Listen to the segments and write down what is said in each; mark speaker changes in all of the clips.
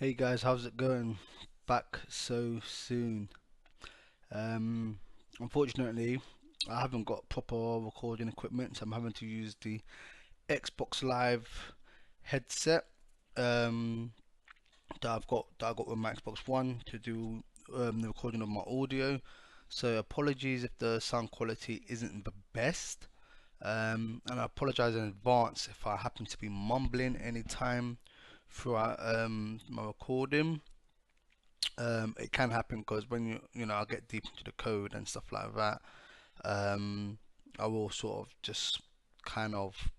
Speaker 1: Hey guys, how's it going? Back so soon. Um, Unfortunately, I haven't got proper recording equipment, so I'm having to use the Xbox Live headset um, that I got with my Xbox One to do the recording of my audio. So apologies if the sound quality isn't the best, and I apologize in advance if I happen to be mumbling anytime throughout my recording. It can happen because when I get deep into the code and stuff like that, um, I will sort of just kind of,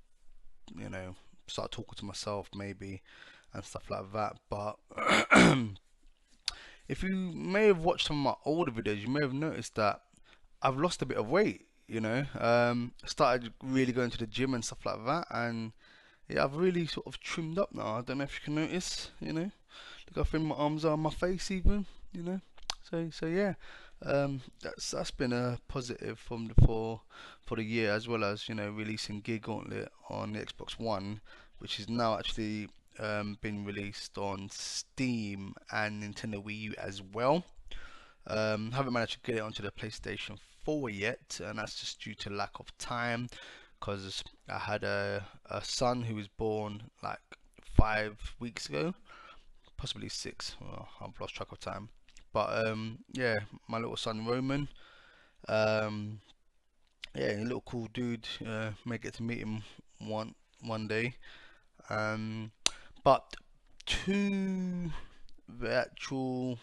Speaker 1: you know, start talking to myself maybe and stuff like that. But if you may have watched some of my older videos, you may have noticed that I've lost a bit of weight. Started really going to the gym and stuff like that, and yeah, I've really sort of trimmed up now. I don't know if you can notice, look how thin my arms are, my face even, you know. So yeah, that's been a positive for the year, as well as releasing Gear Gauntlet on the Xbox One, which is now actually been released on Steam and Nintendo Wii U as well. Haven't managed to get it onto the PlayStation 4 yet, and that's just due to lack of time, because I had a son who was born like 5 weeks ago, possibly six. Well, I've lost track of time. But yeah, my little son Roman, um, yeah, a little cool dude. May get to meet him one day. Um, but to the actual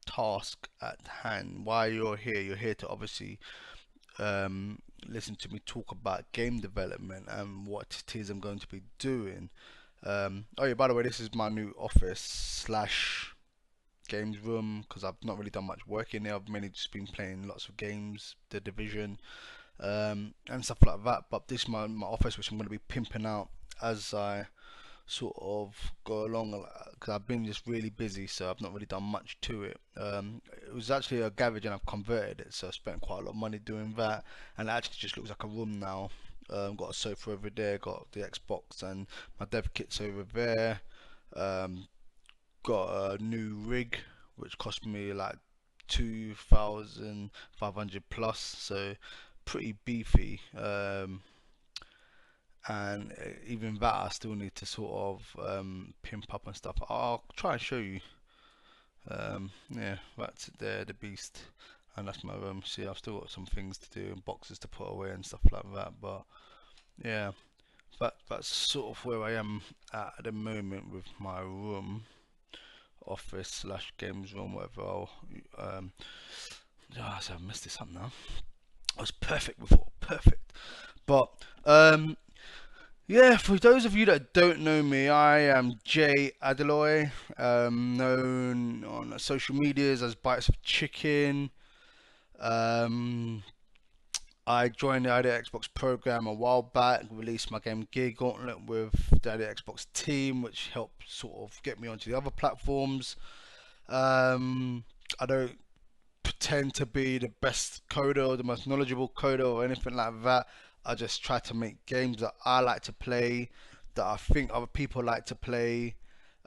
Speaker 1: task at hand, why you're here to obviously listen to me talk about game development and what it is I'm going to be doing. Oh yeah, by the way, this is my new office slash games room because I've not really done much work in there. I've mainly just been playing lots of games, The Division, and stuff like that. But this is my office, which I'm going to be pimping out as I sort of go along, because I've been just really busy, so I've not really done much to it. It was actually a garage and I've converted it, so I spent quite a lot of money doing that, and it actually just looks like a room now. Got a sofa over there, got the Xbox and my dev kits over there. Um, got a new rig which cost me like 2,500 plus, so pretty beefy. And even that I still need to sort of pimp up and stuff. I'll try and show you. Yeah, that's it there, the beast, and that's my room. See, I've still got some things to do and boxes to put away and stuff like that. But yeah, that's sort of where I am at the moment with my room, office slash games room, whatever. So I messed this up now. I was perfect before, perfect. But yeah, for those of you that don't know me, I am Jay Adeloy, known on social medias as Bites of Chicken. Um, I joined the Idea Xbox program a while back, released my game Gear Gauntlet with the Idea Xbox team, which helped sort of get me onto the other platforms. I don't pretend to be the best coder or the most knowledgeable coder or anything like that. I just try to make games that I like to play, that I think other people like to play.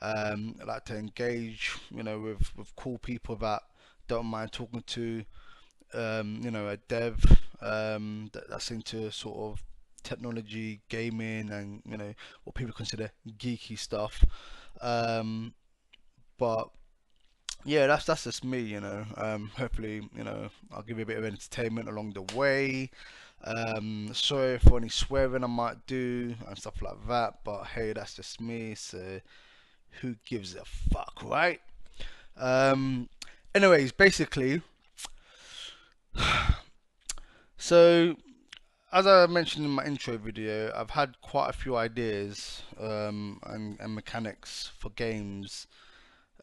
Speaker 1: I like to engage, with cool people that don't mind talking to, a dev that's into sort of technology, gaming, and what people consider geeky stuff. Um, but yeah, that's just me, hopefully, I'll give you a bit of entertainment along the way. Sorry for any swearing I might do and stuff like that, but hey, that's just me, so who gives a fuck, right? Um, Anyways, basically, so as I mentioned in my intro video, I've had quite a few ideas and mechanics for games,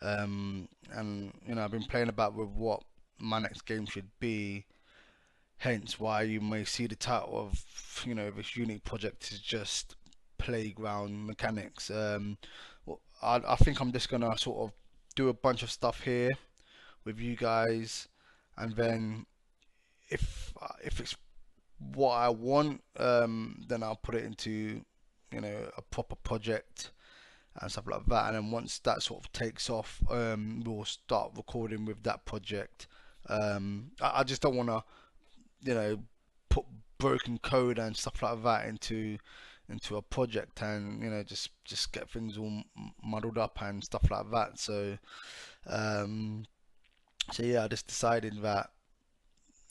Speaker 1: and I've been playing about with what my next game should be. Hence, why you may see the title of this unique project is just playground mechanics. I think I'm just gonna sort of do a bunch of stuff here with you guys, and then if it's what I want, then I'll put it into a proper project, and stuff like that. And then once that sort of takes off, we'll start recording with that project. I just don't want to, put broken code and stuff like that into a project, and just get things all muddled up and stuff like that. Um, so yeah, I just decided that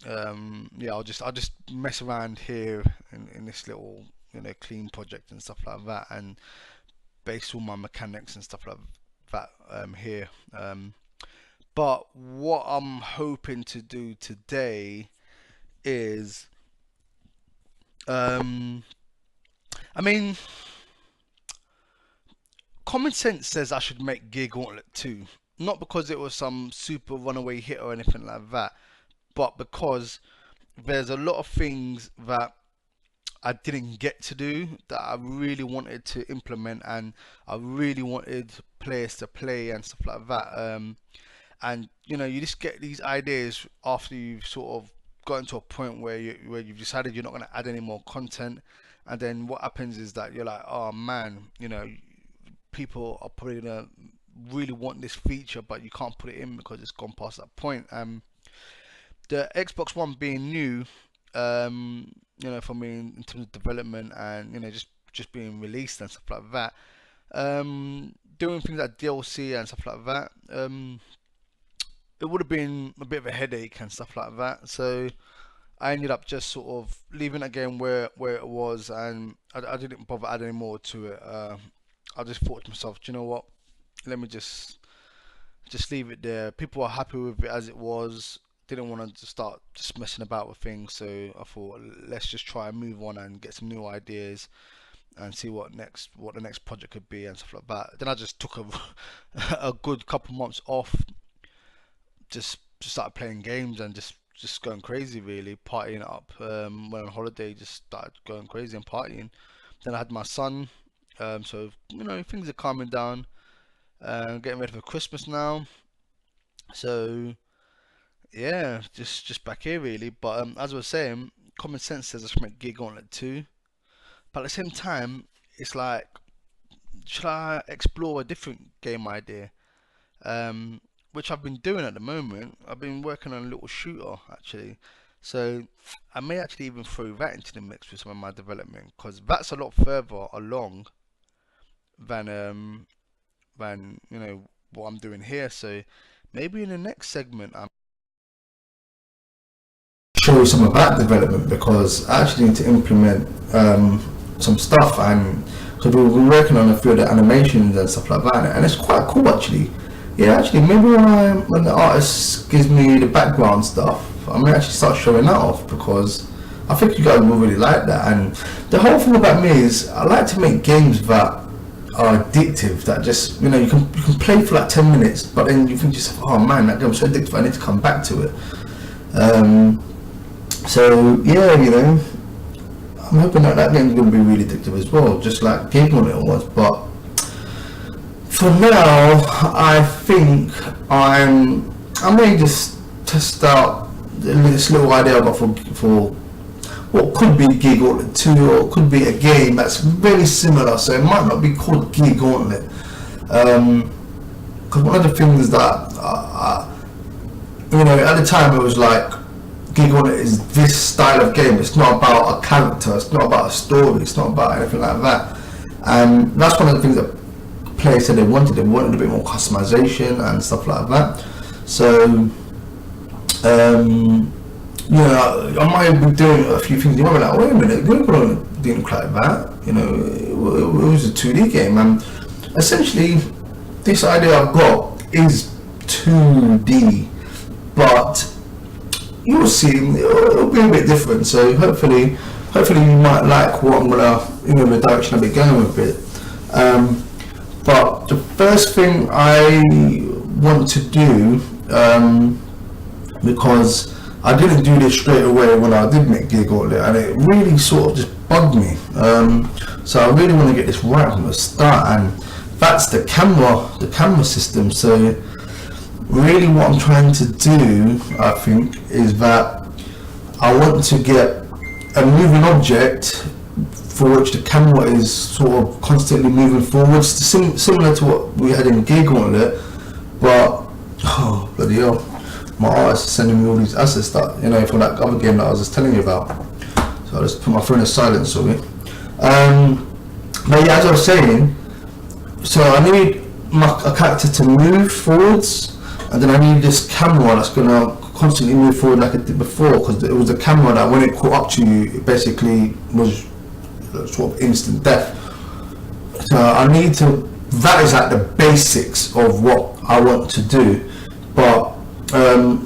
Speaker 1: yeah, I'll just mess around here in this little clean project and stuff like that, and base all my mechanics and stuff like that here. But what I'm hoping to do today is, um, I mean, common sense says I should make Gear Gauntlet 2, not because it was some super runaway hit or anything like that, but because there's a lot of things that I didn't get to do that I really wanted to implement, and I really wanted players to play and stuff like that. And you just get these ideas after you've sort of gotten to a point where you've decided you're not going to add any more content, and then what happens is that you're like, oh man, people are probably gonna really want this feature, but you can't put it in because it's gone past that point. The Xbox One being new, for me in terms of development, and just being released and stuff like that, doing things like DLC and stuff like that, it would have been a bit of a headache and stuff like that. So I ended up just sort of leaving it again where it was, and I didn't bother adding any more to it. I just thought to myself, do you know what? Let me just leave it there. People are happy with it as it was. Didn't want to start just messing about with things, so I thought let's just try and move on and get some new ideas and see what the next project could be and stuff like that. Then I just took a good couple months off, just started playing games and just going crazy, really partying up. Went on holiday, just started going crazy and partying. Then I had my son, so things are calming down. Getting ready for Christmas now, so yeah, just back here really. But as I was saying, common sense says I should make Gear Gauntlet 2, but at the same time, it's like, should I explore a different game idea? Which I've been doing at the moment. I've been working on a little shooter actually, so I may actually even throw that into the mix with some of my development, because that's a lot further along than what I'm doing here. So maybe in the next segment I'm show you some of that development, because I actually need to implement some stuff, and because we've been working on a few of the animations and stuff like that, and it's quite cool actually. Yeah, actually, maybe when the artist gives me the background stuff, I may actually start showing that off, because I think you guys will really like that. And the whole thing about me is I like to make games that are addictive, that just you can play for like 10 minutes, but then you think to yourself, oh man, that game's so addictive, I need to come back to it. So yeah, I'm hoping that game's going to be really addictive as well, just like Gear Gauntlet was. But for now, I think I may just test out this little idea I got for what could be Gear Gauntlet 2, or it could be a game that's very similar, so it might not be called Gear Gauntlet. Because one of the things that at the time it was like, Gear Gauntlet is this style of game. It's not about a character, it's not about a story, it's not about anything like that. And that's one of the things that players said they wanted. They wanted a bit more customization and stuff like that. So I might be doing a few things. You might be like, wait a minute, Gear Gauntlet didn't look like that. It was a 2D game, and essentially this idea I've got is 2D, but you'll see it'll be a bit different. So hopefully you might like what I'm gonna, the direction I'll be going with it. But the first thing I want to do, because I didn't do this straight away when I did make Gear Gauntlet, and it really sort of just bugged me. So I really want to get this right from the start, and that's the camera system. So really what I'm trying to do, I think, is that I want to get a moving object
Speaker 2: for which the camera is sort of constantly moving forwards, similar to what we had in Gig Gauntlet, but oh bloody hell, my artist is sending me all these assets that, you know, for that other game that I was just telling you about. So I just put my phone in silence, sorry. But yeah, as I was saying, so I need a character to move forwards, and then I need this camera that's gonna constantly move forward like it did before, because it was a camera that when it caught up to you, it basically was sort of instant death. So I need to, that is like the basics of what I want to do. But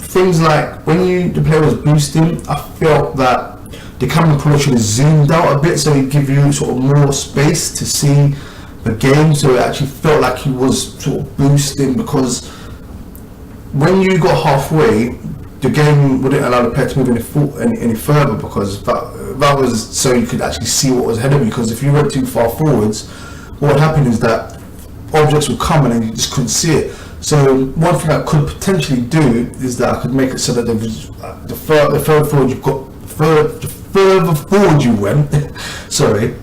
Speaker 2: things like when the player was boosting, I felt that the camera probably should have zoomed out a bit so it give you sort of more space to see the game, so it actually felt like he was sort of boosting, because when you got halfway, the game wouldn't allow the player to move any further, because that was so you could actually see what was ahead of you. Because if you went too far forwards, what would happen is that objects would come and then you just couldn't see it. So one thing I could potentially do is that I could make it so that the further forward you got, the further forward you went, sorry,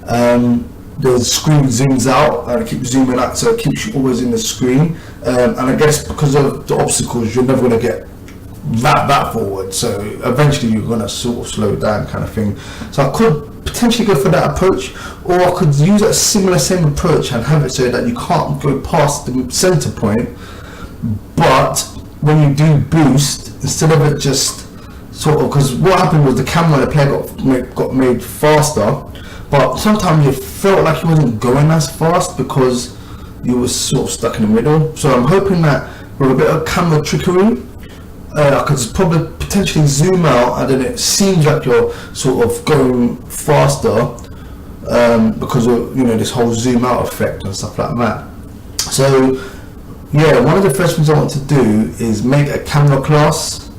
Speaker 2: the screen zooms out and it keeps zooming out, so it keeps you always in the screen. And I guess because of the obstacles, you're never going to get that forward, so eventually you're going to sort of slow down, kind of thing. So I could potentially go for that approach, or I could use that same approach and have it so that you can't go past the center point, but when you do boost, instead of it just sort of, because what happened was the camera and the player got made faster, but sometimes you felt like you wasn't going as fast because you were sort of stuck in the middle. So I'm hoping that with a bit of camera trickery, I could probably potentially zoom out, and then it seems like you're sort of going faster because of, you know, this whole zoom out effect and stuff like that. So yeah, one of the first things I want to do is make a camera class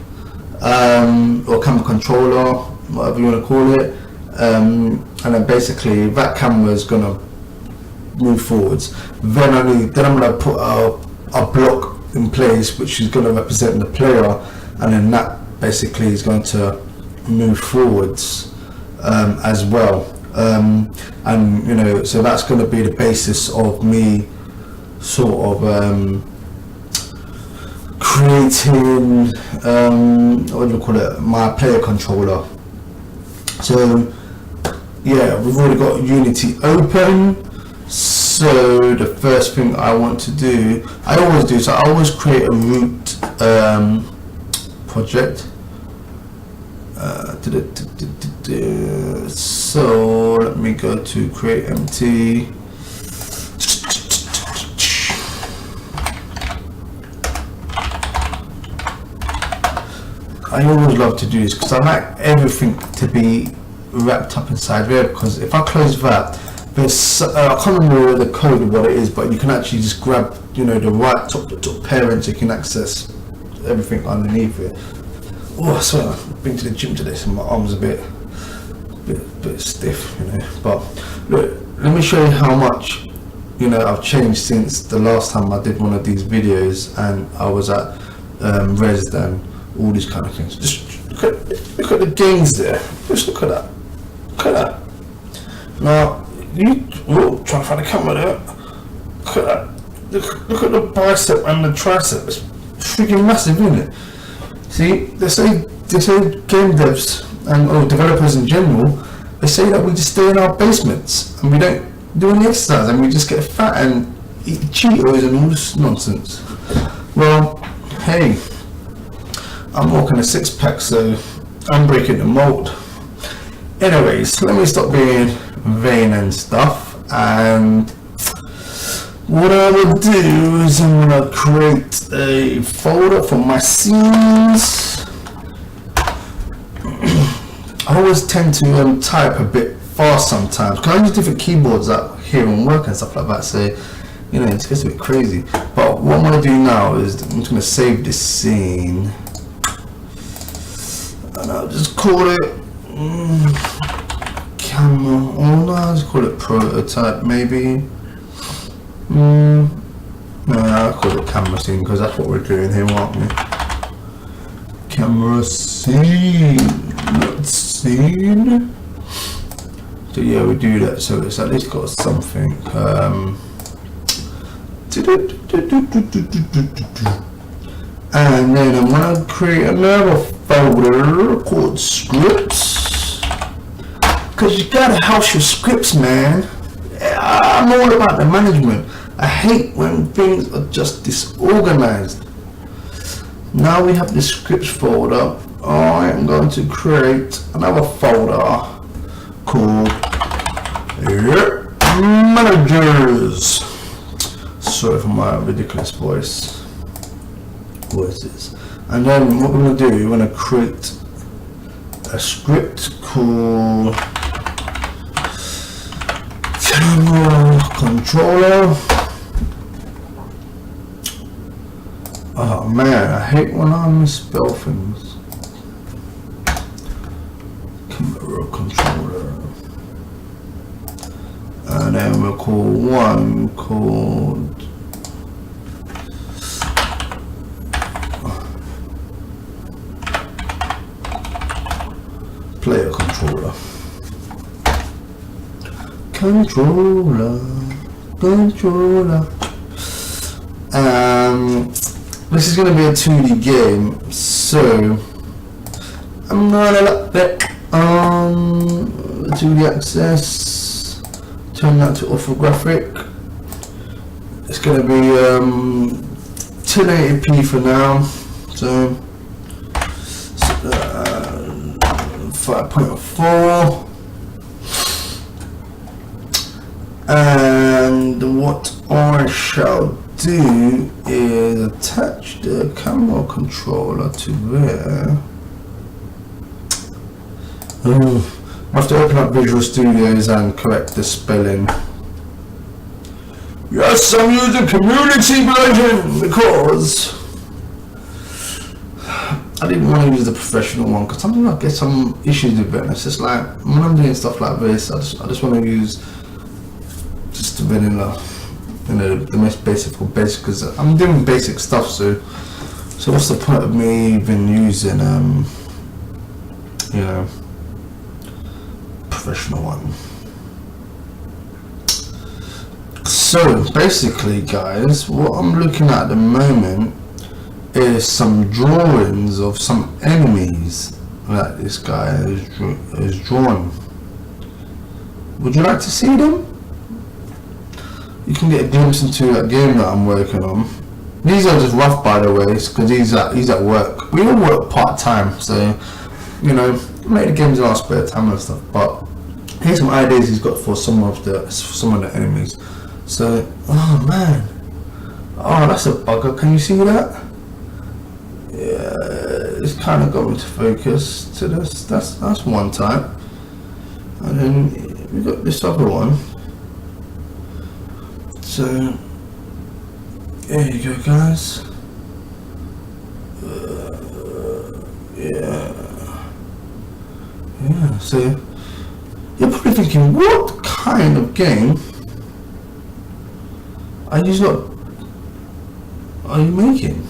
Speaker 2: or camera controller, whatever you want to call it, and then basically that camera is gonna move forwards. Then I'm gonna put a block in place which is going to represent the player, and then that basically is going to move forwards as well, and you know, so that's going to be the basis of me sort of creating what do you call it, my player controller. So yeah, we've already got Unity open. So the first thing I want to do, I always create a root project. So let me go to create empty. I always love to do this because I like everything to be wrapped up inside there, because if I close that, there's I can't remember the code of what it is, but you can actually just grab, you know, the right top parent, so you can access everything underneath it. Oh, sorry, I've been to the gym today, so my arms are a bit stiff, you know. But look, let me show you how much, you know, I've changed since the last time I did one of these videos, and I was at Res and all these kind of things. Just look at the gains there. Just look at that. Look at that. Now, try to find the camera there. Look at that. Look at the bicep and the tricep. It's freaking massive, isn't it? See, they say game devs and developers in general, they say that we just stay in our basements and we don't do any exercise and we just get fat and eat Cheetos and all this nonsense. Well, hey, I'm walking a six-pack, so I'm breaking the mold. Anyways, let me stop being vain and stuff, and what I will do is I'm gonna create a folder for my scenes. I always tend to type a bit fast sometimes because I use different keyboards out here and work and stuff like that, so you know, it gets a bit crazy. But what I'm gonna do now is I'm just gonna save this scene, and I'll just call it camera, or no, I'll just call it prototype maybe. No, I'll call it camera scene because that's what we're doing here, aren't we? Camera scene, not scene. So yeah, we do that. So it's at least got something. And then I'm gonna create another folder called scripts, because you gotta house your scripts, man. I'm all about the management. I hate when things are just disorganized. Now we have the scripts folder. I am going to create another folder called managers. Sorry for my ridiculous voices. And then what we're going to do, we're going to create a script called camera controller. Oh man, I hate when I misspell things. Camera controller. And then we'll call one called player controller. Controller. This is going to be a 2D game, so I'm gonna let that 2D access, turn that to orthographic. It's going to be 1080p for now, so 5.4. And what I shall do is attach the camera controller to there. I have to open up Visual Studios and correct the spelling. Yes, I'm using community version because I didn't want to use the professional one because sometimes I get some issues with it. And it's just like when I'm doing stuff like this, I just want to use just the vanilla, the most basic because I'm doing basic stuff. So what's the point of me even using professional one? So basically, guys, what I'm looking at the moment is some drawings of some enemies that this guy has drawn. Would you like to see them? You can get a glimpse into that game that I'm working on. These are just rough, by the way, because he's at work. We all work part-time, so make the games in our spare time and stuff. But here's some ideas he's got for some of the enemies. So, oh man, oh that's a bugger. Can you see that? Yeah, it's kind of got me to focus to this. That's one type, and then we got this other one. So there you go, guys. Yeah. So you're probably thinking, what kind of game are you making?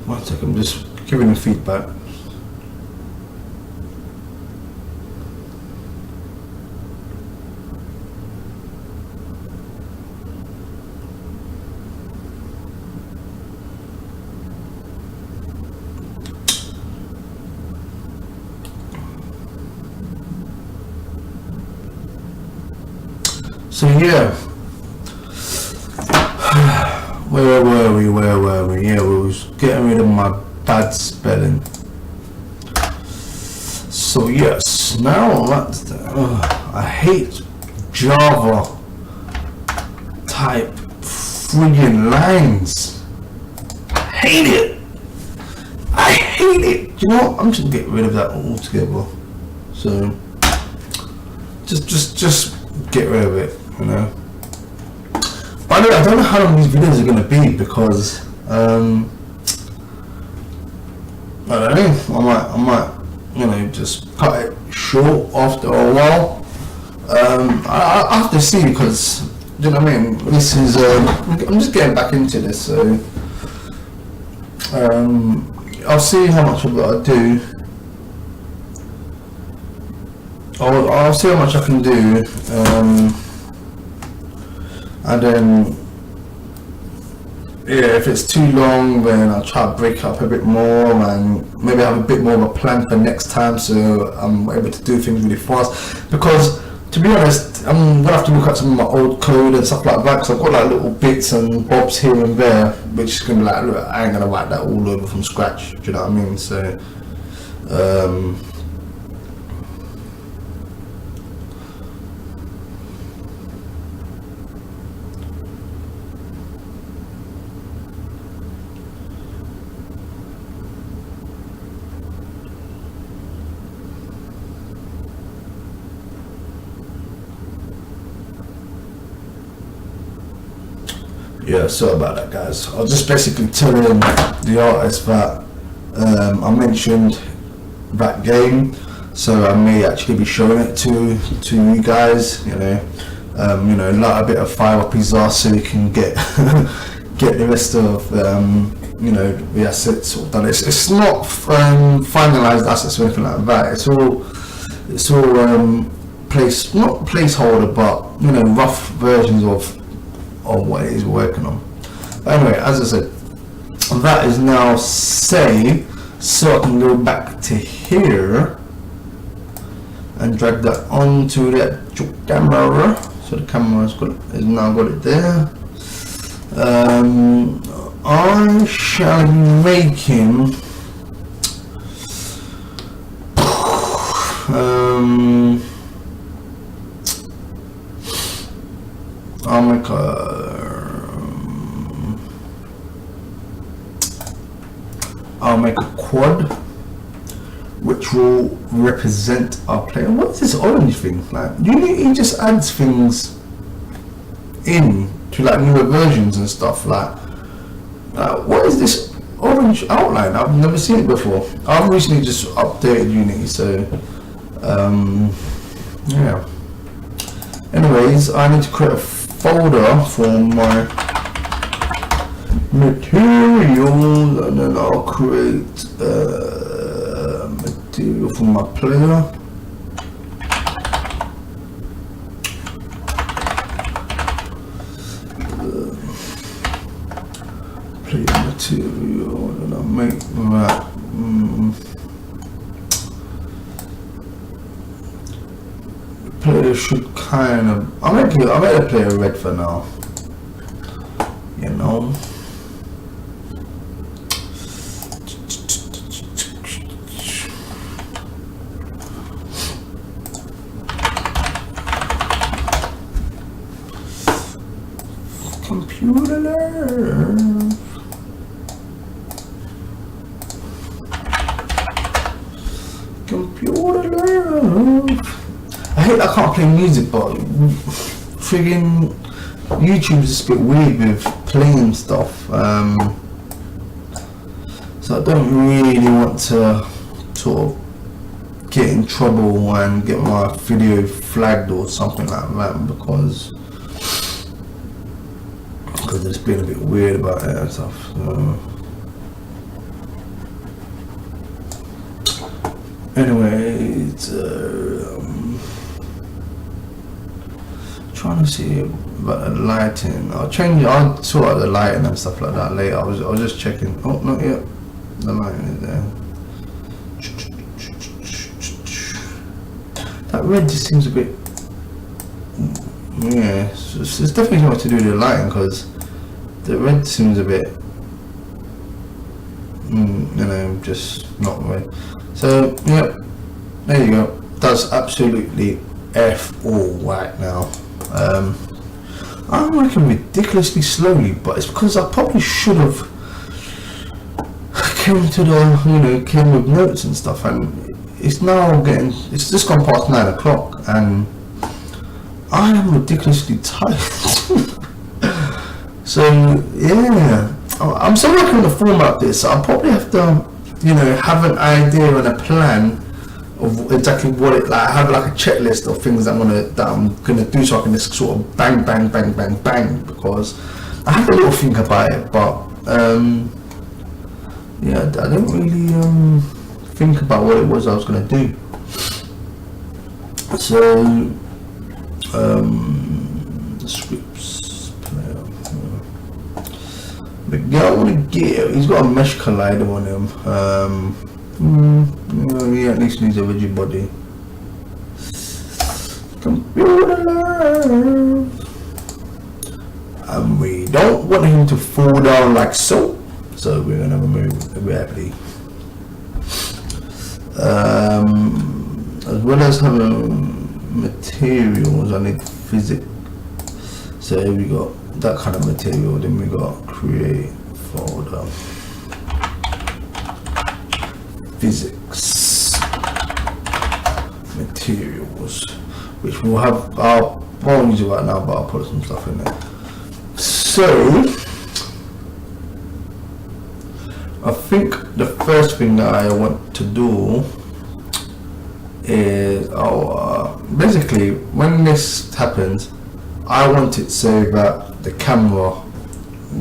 Speaker 2: One second, I'm just giving the feedback. So yeah, where were we? Yeah, we was getting rid of my bad spelling. So yes, now I hate Java type friggin' lines. I hate it. You know what? I'm just gonna get rid of that altogether. So just get rid of it. By the way, I don't know how long these videos are going to be because I don't know. I might just cut it short after a while. I have to see because you know what I mean. This is I'm just getting back into this, so I'll see how much of it I do. I'll see how much I can do, and then yeah, if it's too long, then I'll try to break up a bit more and maybe have a bit more of a plan for next time, so I'm able to do things really fast. Because to be honest, I'm gonna have to look at some of my old code and stuff like that, because I've got like little bits and bobs here and there, which is gonna be like, look, I ain't gonna write that all over from scratch. Do you know what I mean? So, yeah, sorry about that, guys. I was just basically telling the artist that I mentioned that game, so I may actually be showing it to you guys. You know, light a bit of fire up his arse so he can get get the rest of you know, the assets sort of done. It's not finalized assets or anything like that. It's all not placeholder, but you know, rough versions of what it is we're working on. But anyway, as I said, that is now saved, so I can go back to here and drag that onto the actual camera. So the camera's now got it there. I shall be making I'll make a quad which will represent our player. What's this orange thing? Like, Unity just adds things in to like newer versions and stuff. Like what is this orange outline? I've never seen it before. I've recently just updated Unity, so yeah. Anyways, I need to create a folder for my materials, and then I'll create material for my player. Player material, and I'll make that. Player should kind of. I'll make a player red for now. You know. Computer love. Computer love. I hate I can't play music, but friggin' YouTube is just a bit weird with playing stuff. So I don't really want to sort of get in trouble and get my video flagged or something like that, because it's been a bit weird about it and stuff. Anyway, it's trying to see about the lighting. I'll sort out the lighting and stuff like that later. I was just checking. Oh, not yet. The lighting is there. That red just seems a bit. Yeah, it's definitely something to do with the lighting, because the red seems a bit, you know, just not right. So, yeah, there you go. That's absolutely F all right now. I'm working ridiculously slowly, but it's because I probably should have came with notes and stuff, and it's just gone past 9 o'clock, and I am ridiculously tired. So yeah, I'm still working on the format of this. So I'll probably have to, you know, have an idea and a plan of exactly what it like. Have like a checklist of things that I'm gonna do, so I can just sort of bang, because I have a little think about it, but yeah, I didn't really think about what it was I was gonna do. So scripts player. But yeah, I want to get. He's got a mesh collider on him. He at least needs a rigid body. Computer. And we don't want him to fall down like so. So we're gonna remove the gravity. As well as having materials, I need physics. So we got that kind of material. Then we got create folder, physics, materials, which will have. I won't use it right now, but I'll put some stuff in there. So I think the first thing that I want to do is basically when this happens, I want it so that the camera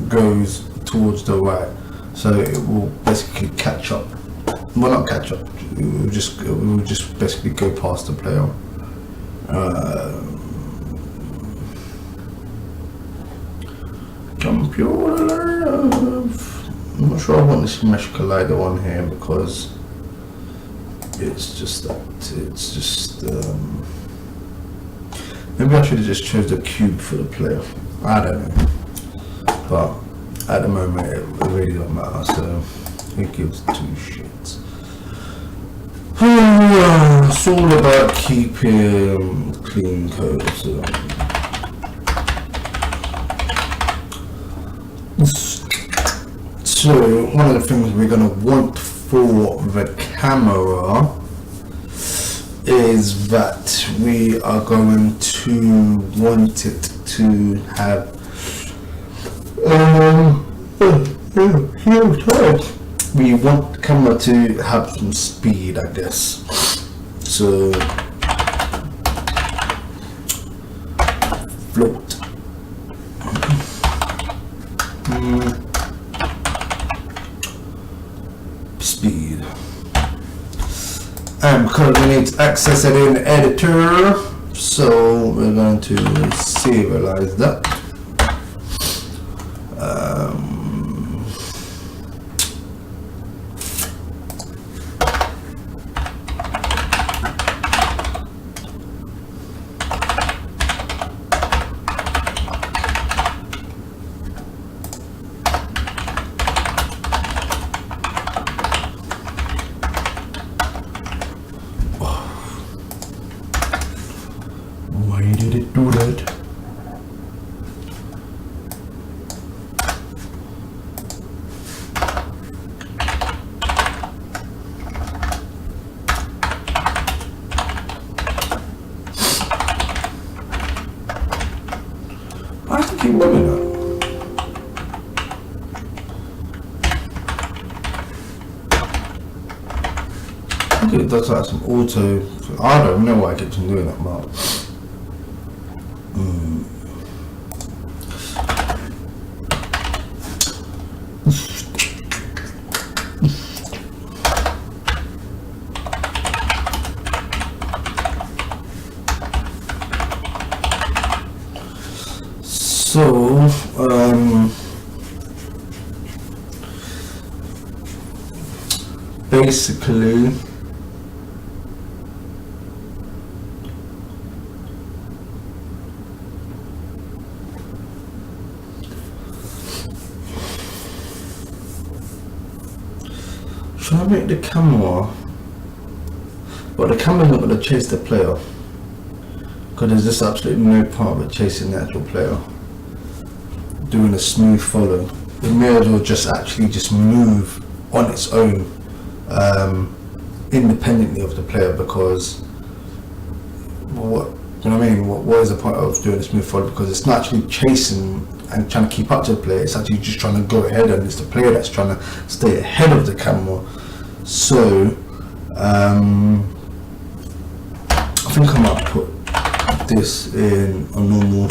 Speaker 2: goes towards the right, so it will basically catch up. Well, not catch up. It will just basically go past the player. Computer. I'm not sure I want this mesh collider on here because it's just that. It's just. Maybe I should have just chose the cube for the player. I don't know. But at the moment, it really don't matter. So it gives two shits. It's all about keeping clean code. So one of the things we're gonna want for the camera is that we are going to want it to have we want the camera to have some speed, I guess. So float. Speed. And because we need to access it in editor, so we're going to serialize that. Why did it do that? Why does it keep doing that? I think it does like some auto. I don't know why it keeps on doing that, but. So, basically, should I make the camera? But the camera's not going to chase the player, because there's just absolutely no part of it chasing the actual player. Doing a smooth follow, it may as well just actually just move on its own, independently of the player, because what you know what I mean? What is the point of doing a smooth follow? Because it's not actually chasing and trying to keep up to the player, it's actually just trying to go ahead, and it's the player that's trying to stay ahead of the camera. So I think I might put this in a normal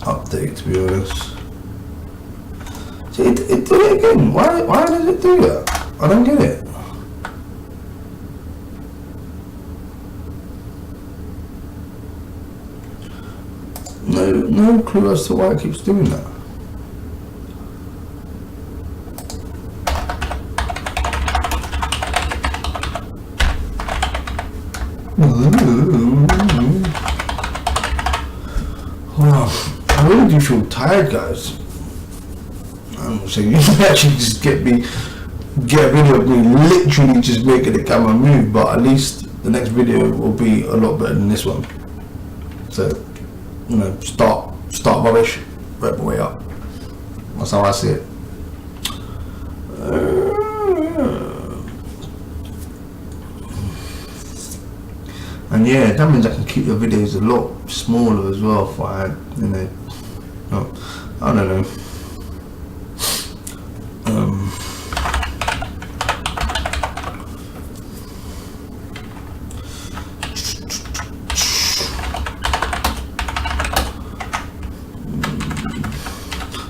Speaker 2: update, to be honest. So it it did it again. Why does it do that? I don't get it. No clue as to why it keeps doing that. Oh, I really do feel tired, guys. So you can actually just get a video of me literally just making the camera move, but at least the next video will be a lot better than this one. So, you know, start rubbish, work my way up. That's how I see it. And yeah, that means I can keep your videos a lot smaller as well. If I, you know, I don't know.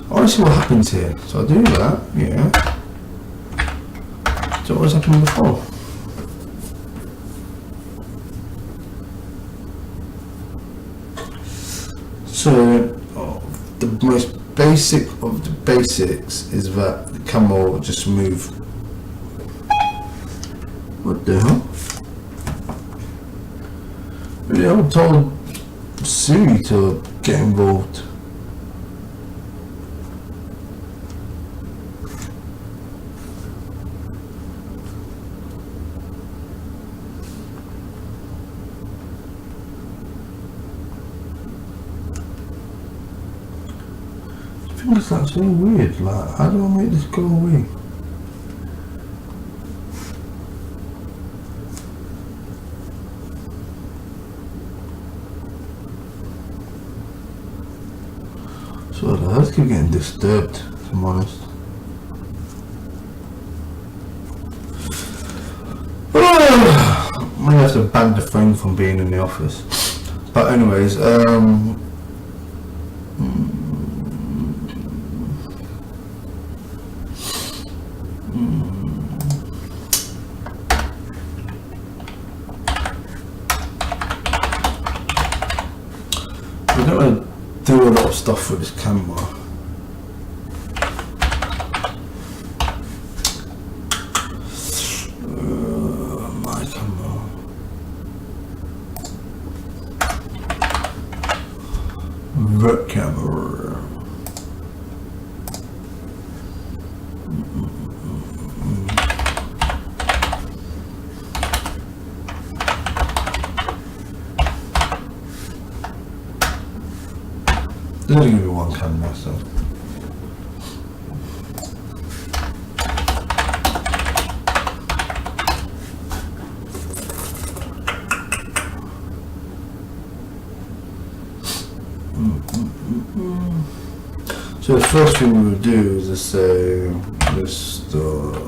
Speaker 2: I want to see what happens here. So I do that, yeah. So what was happening before? So the most basic of the basics is that the camera will just move. What the hell? Really, I told Siri to get involved. I think that's so weird. Like, how do I make this go away? So the house keep getting disturbed, if I'm honest. I'm gonna have to ban the phone from being in the office. But anyways, we're gonna do a lot of stuff with this camera. My camera. The camera. There's only going to be one camera, so. So the first thing we would do is just say, let's start.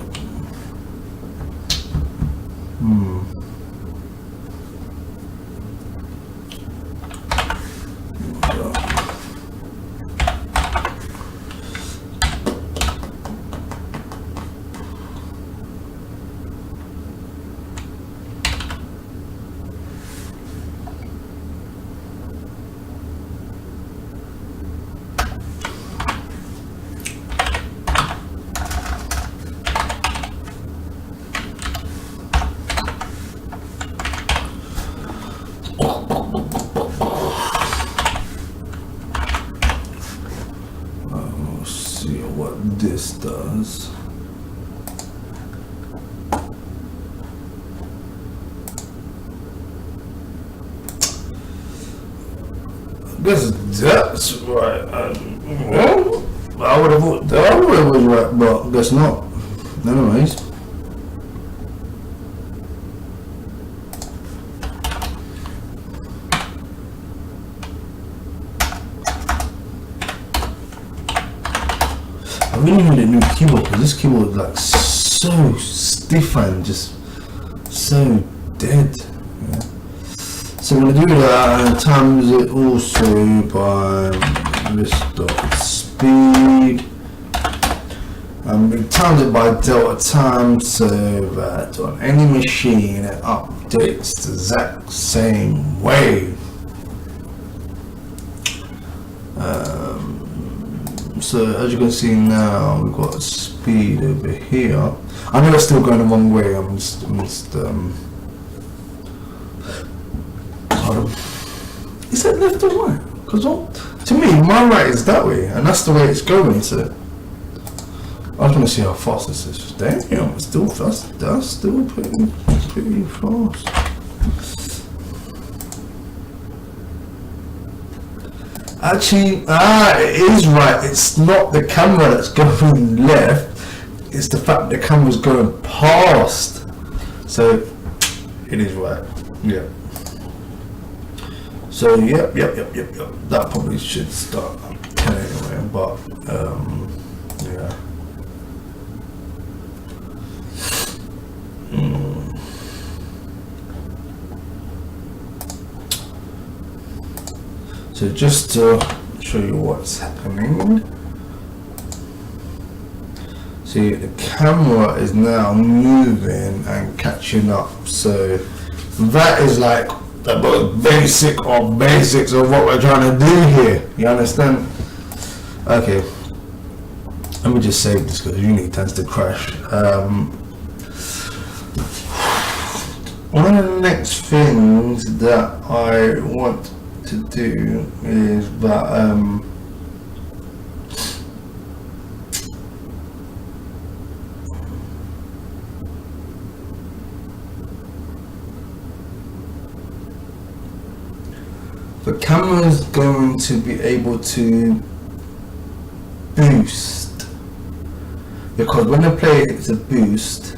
Speaker 2: See what this does. I guess that's right. Well, I would have thought that was right, but I guess not. Anyways. I really need a new keyboard because this keyboard is like so stiff and just so dead. Yeah. So I'm going to do that and times it also by this dot speed, We times it by delta time so that on any machine it updates the exact same way. So as you can see now, we've got speed over here. I know it's still going the wrong way. I'm just hold on. Is that left or right? Because to me, my right is that way, and that's the way it's going. So I just want to see how fast this is. Damn, it's still fast. That's still pretty fast. Actually, it is right. It's not the camera that's going left. It's the fact the camera's going past. So it is right. Yeah. So yep. That probably should start at 10 anyway. But yeah. So just to show you what's happening. See, the camera is now moving and catching up. So that is like the most basic of basics of what we're trying to do here. You understand? Okay. Let me just save this because Uni tends to crash. One of the next things that I want to do is that the camera is going to be able to boost, because when I play it's a boost,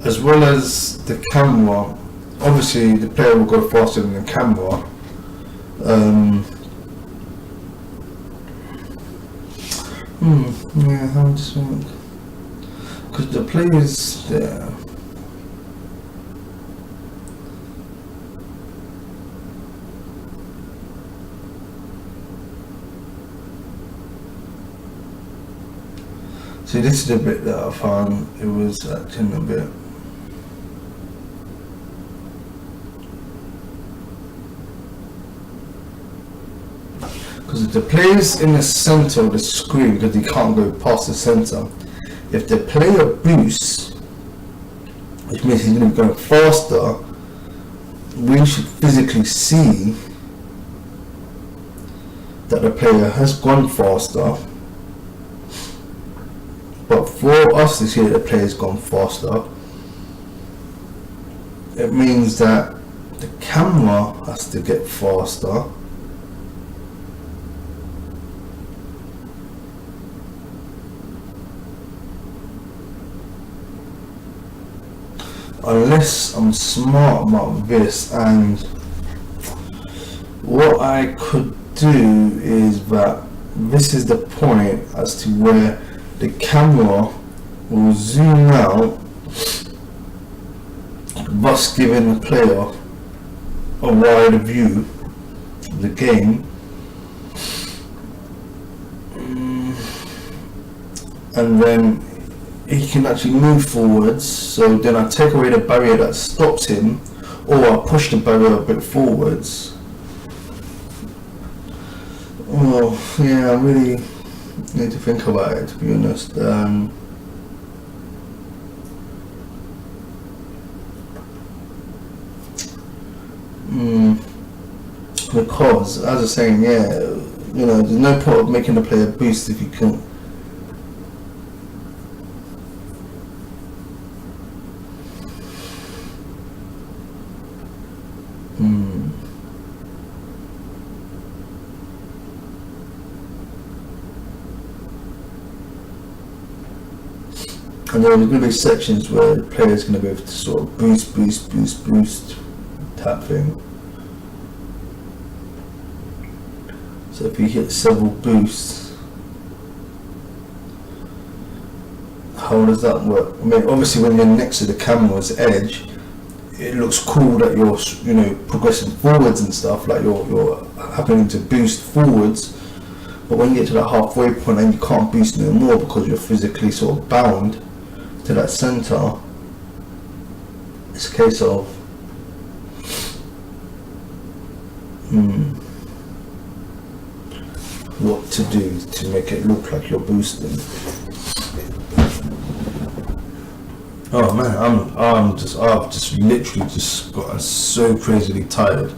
Speaker 2: as well as the camera. Obviously, the player will go faster than the camera. Yeah, how does it work? Because the player is there. See, this is the bit that I found it was acting a bit. Because if the player's in the center of the screen, because he can't go past the center, if the player boosts, which means he's going to be going faster, we should physically see that the player has gone faster. But for us to see that the player's gone faster, it means that the camera has to get faster. Unless I'm smart about this, and what I could do is that this is the point as to where the camera will zoom out, thus giving the player a wider view of the game, and then he can actually move forwards. So then I take away the barrier that stops him, or I push the barrier a bit forwards. Well, yeah, I really need to think about it, to be honest. Because, as I was saying, yeah, you know, there's no point of making the player boost if you can't. And there are going to be sections where the player is going to be able to sort of boost type thing. So if you hit several boosts, how does that work? I mean, obviously when you're next to the camera's edge, it looks cool that you're, you know, progressing forwards and stuff, like you're happening to boost forwards. But when you get to that halfway point and you can't boost no more because you're physically sort of bound to that center, it's a case of what to do to make it look like you're boosting. Oh man, I've just literally just gotten so crazily tired.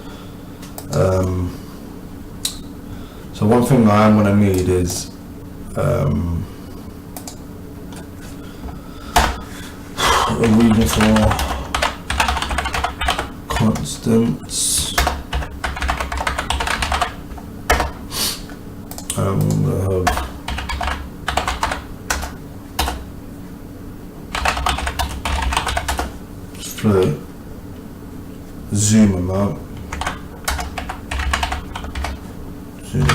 Speaker 2: So one thing I am gonna need is a reading for constants. I'm gonna have flow, zoom amount, zoom.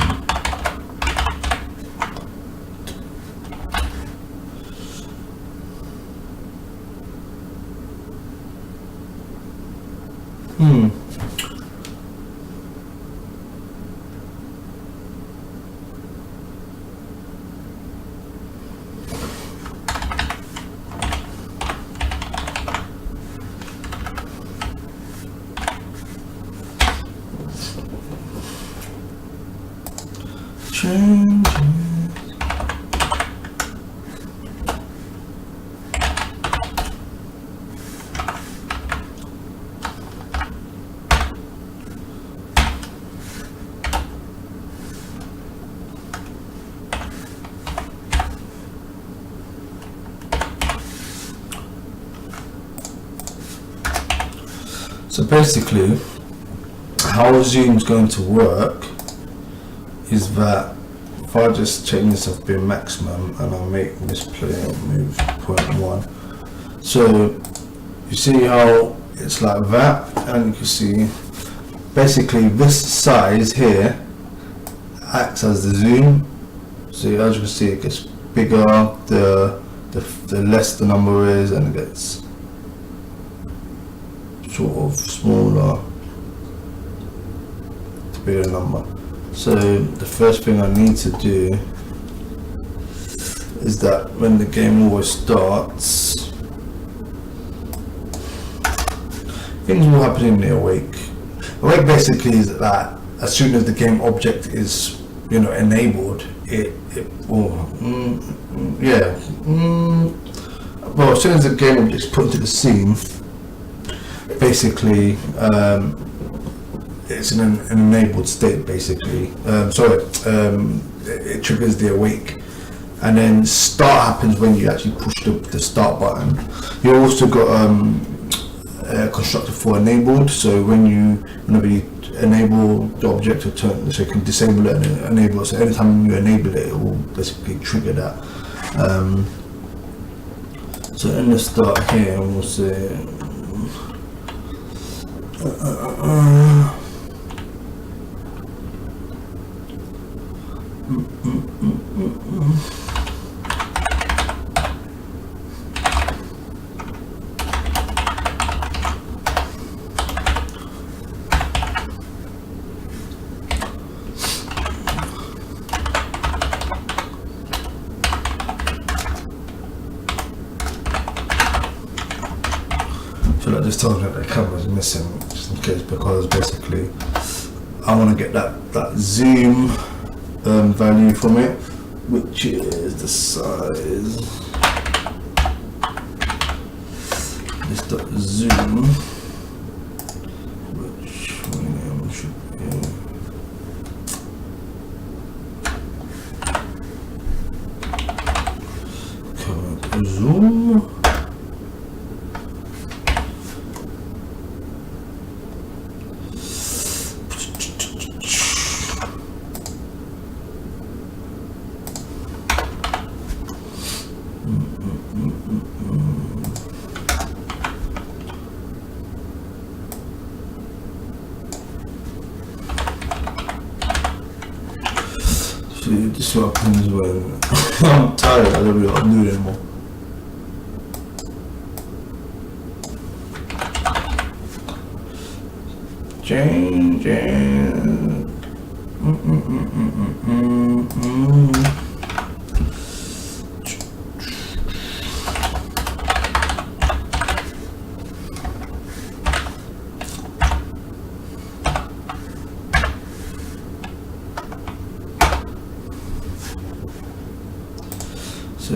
Speaker 2: Changes. So basically, how Zoom is going to work is that if I just change this off being maximum and I'll make this player move 0.1. So you see how it's like that, and you can see basically this size here acts as the zoom. So as you can see, it gets bigger the less the number is, and it gets sort of smaller to be a number. So the first thing I need to do is that when the game always starts, things will happen in the awake. Awake basically is that as soon as the game object is, you know, enabled, it will, well, as soon as the game object is put into the scene, basically it's in an enabled state basically. It triggers the awake, and then start happens when you actually push the start button. You also got a constructor for enabled, so whenever you enable the object, or turn, so you can disable it and enable it. So anytime you enable it, it will basically trigger that. So in the start here, we'll say so that just tells me that the camera's missing, just in case, because basically I want to get that zoom value from it, which is the size. This dot zoom, which should be zoom. See, this is what happens when I'm tired. I don't really want to do it anymore. Changing So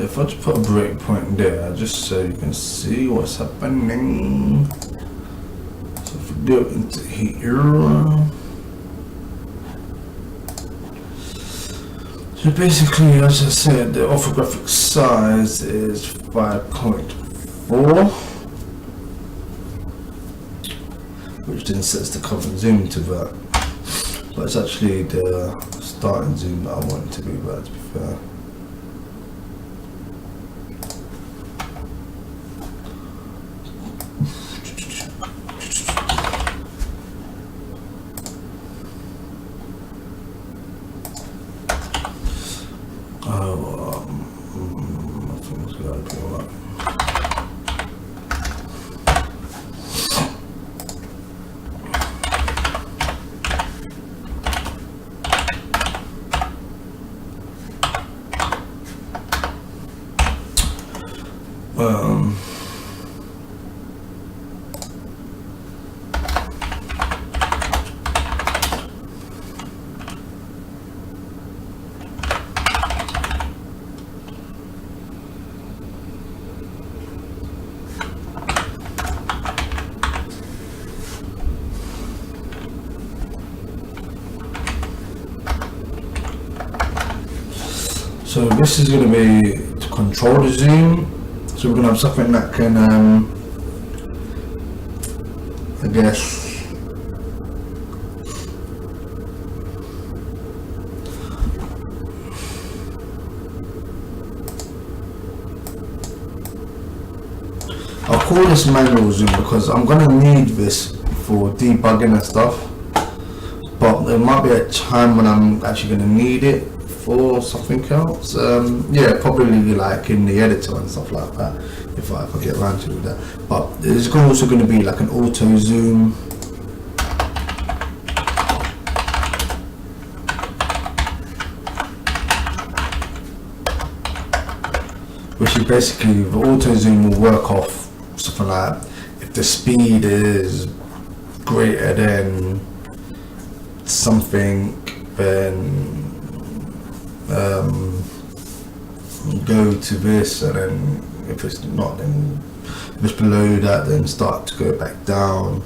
Speaker 2: if I just put a breakpoint there, just so you can see what's happening. So if we do it into here. So basically, as I said, the orthographic size is 5.4, which then sets the current zoom to that. But it's actually the starting zoom that I want it to be, but to be fair. So this is going to be to control the zoom. So we're going to have something that can, I guess, I'll call this manual zoom because I'm going to need this for debugging and stuff. But there might be a time when I'm actually going to need it for something else. Yeah, probably like in the editor and stuff like that, if I get around to that. But there's also going to be like an auto zoom. Which is basically, the auto zoom will work off something like if the speed is greater than something, then go to this, and then if it's not, then if it's below that, then start to go back down,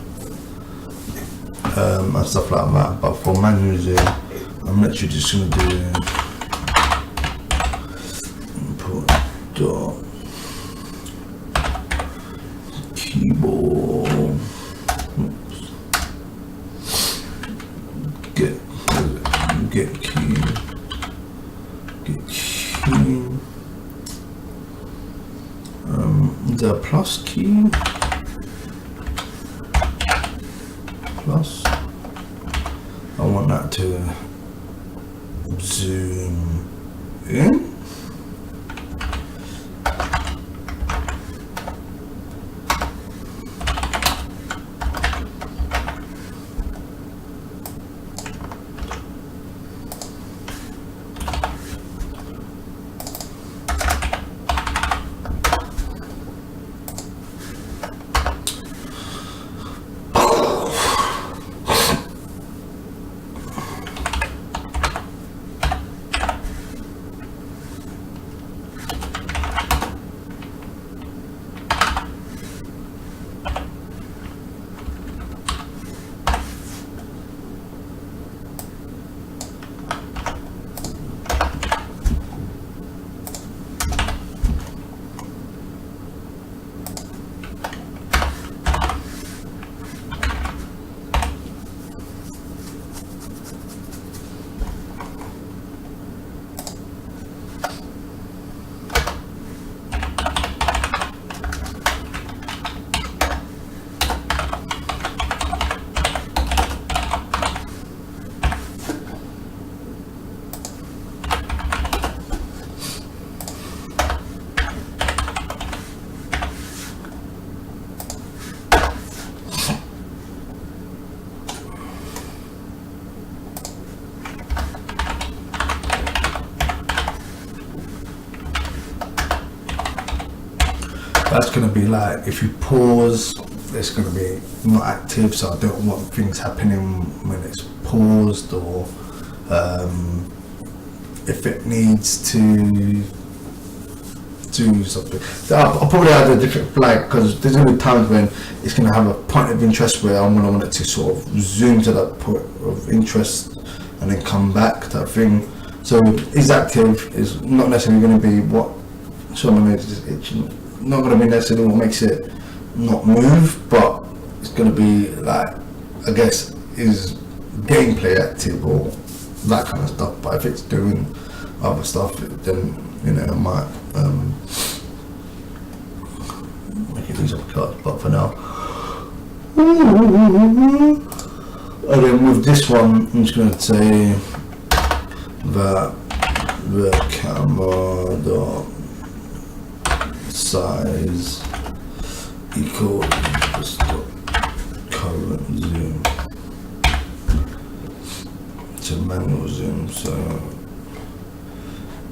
Speaker 2: and stuff like that. But for manual zoom, I'm literally just going to do input dot keyboard, get key. The plus key, plus, I want that to zoom in. it's going to be like, if you pause, it's going to be not active, so I don't want things happening when it's paused, or if it needs to do something. So I'll probably add a different flag, because there's going to be times when it's going to have a point of interest where I'm going to want it to sort of zoom to that point of interest and then come back, type thing. So is active is not necessarily going to be what someone is. It's not going to be necessarily what makes it not move, but it's going to be like, I guess, is gameplay active or that kind of stuff. But if it's doing other stuff, then I might make it use of cards. But for now, and then with this one, I'm just going to say that the camera dot size equals current zoom to manual zoom. So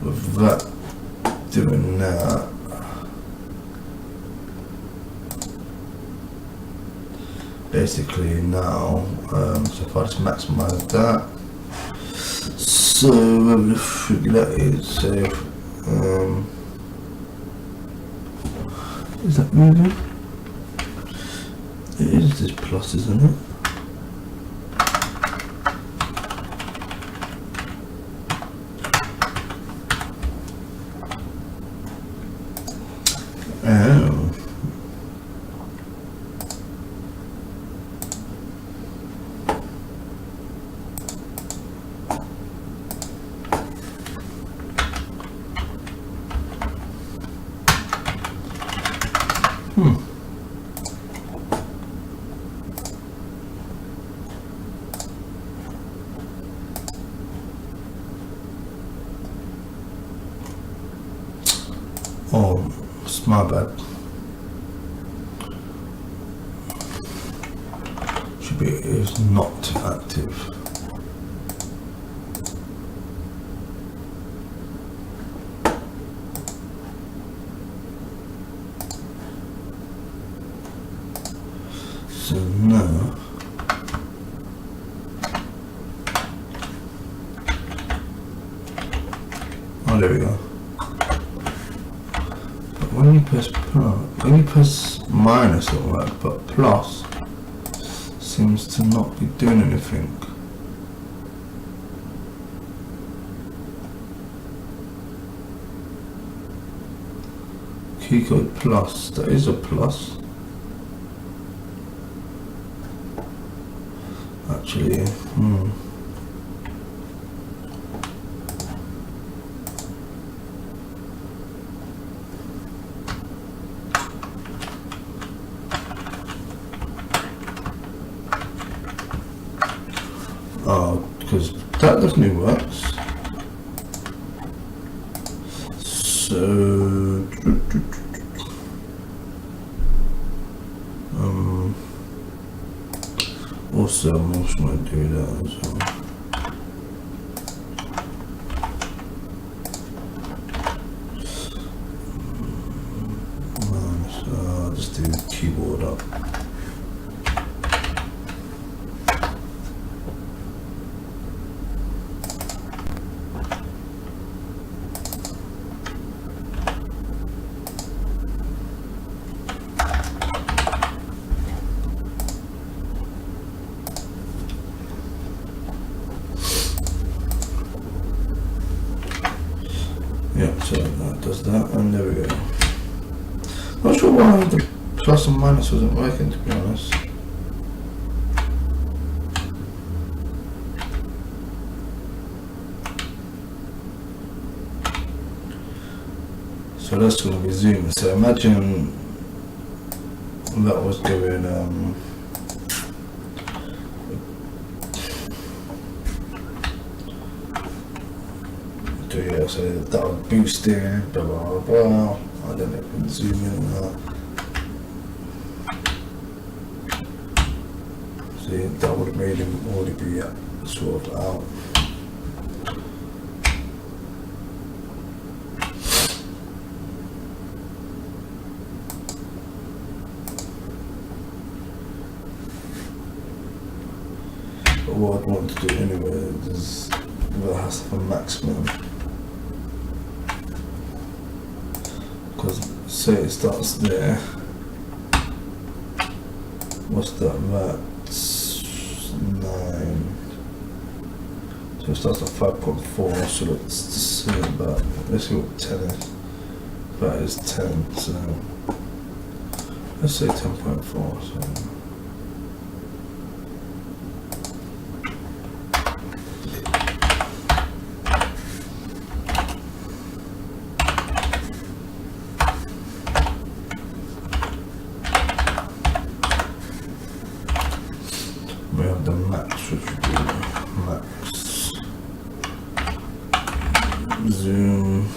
Speaker 2: with that doing that, basically now, so if I just maximize that, so the figure that is, so is that moving? It is this plus, isn't it? Oh. Oh, it's my bad. Should be, is not active. So now, oh, there we go. When you press when you press minus it'll work, but plus seems to not be doing anything. Keycode plus, that is a plus. Actually, because that definitely works. So also I'm also going to do that as well. So I'll just do the keyboard up. Yeah, so that does that, and there we go. Not sure why the plus and minus wasn't working, to be honest. So that's going to be zooming. So imagine that was doing so that was boosting, blah blah blah, and then it can zoom in on that. See, that would have made him already be sort of out. what I'd want to do anyway is that has to have a maximum. Because say it starts there. What's that? That's 9. So it starts at 5.4. So let's see about. Let's see what 10 is. That is 10. So let's say 10.4. So. We have the max, which would be max zoom.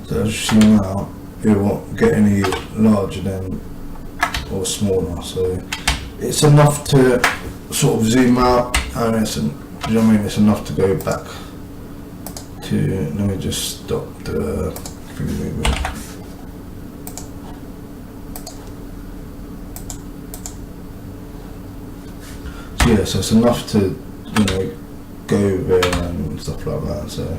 Speaker 2: So as you see now, it won't get any larger than or smaller. So it's enough to sort of zoom out, and it's, you know what I mean, it's enough to go back to. Let me just stop the thing moving. So yeah, so it's enough to, you know, go there and stuff like that. So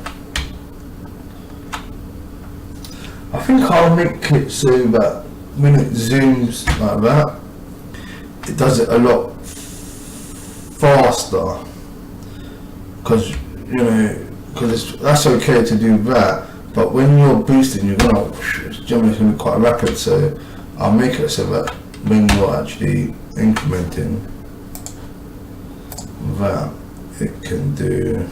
Speaker 2: I think I'll make it so that when it zooms like that, it does it a lot faster. Because, you know, that's okay to do that, but when you're boosting, you're gonna generally be quite rapid. So I'll make it so that when you're actually incrementing that, it can do.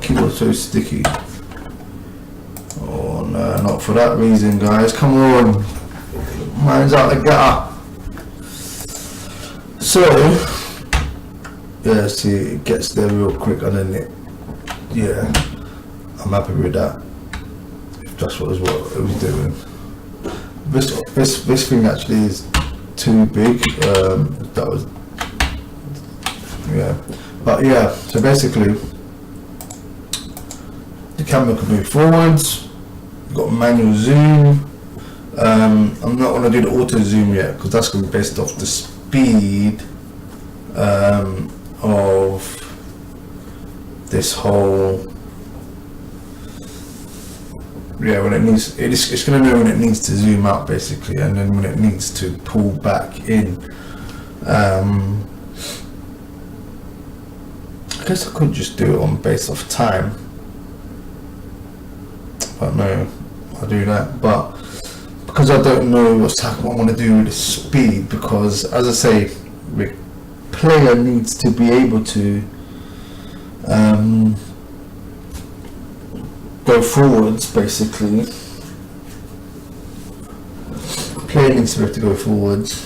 Speaker 2: Keyboard's so sticky. Oh no, not for that reason, guys. Come on, mine's out the gutter. So yeah, see, it gets there real quick, and then yeah, I'm happy with that. If that's what it was doing. This thing actually is too big. That was yeah, but yeah. So basically, the camera can move forwards. You've got manual zoom. I'm not going to do the auto zoom yet because that's going to be based off the speed of this whole. Yeah, when it needs, it's going to know when it needs to zoom out basically, and then when it needs to pull back in. I guess I could just do it on based off time. But no, I'll do that. But because I don't know what I want to do with the speed, because as I say, the player needs to be able to go forwards basically. The player needs to be able to go forwards.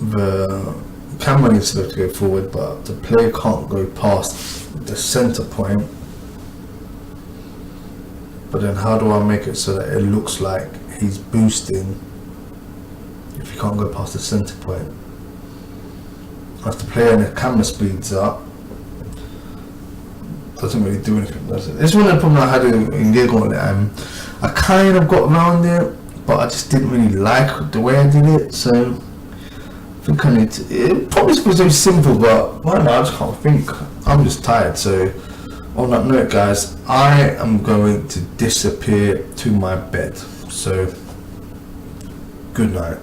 Speaker 2: The camera needs to be able to go forward, but the player can't go past the center point. But then how do I make it so that it looks like he's boosting if he can't go past the center point? As the player and the camera speeds up, doesn't really do anything, does it? This is one of the problems I had in Gear Gauntlet. I kind of got around it, but I just didn't really like the way I did it, so I think I need to. It probably supposed to be simple, but right now I just can't think. I'm just tired, so On that note, guys, I am going to disappear to my bed. So, good night.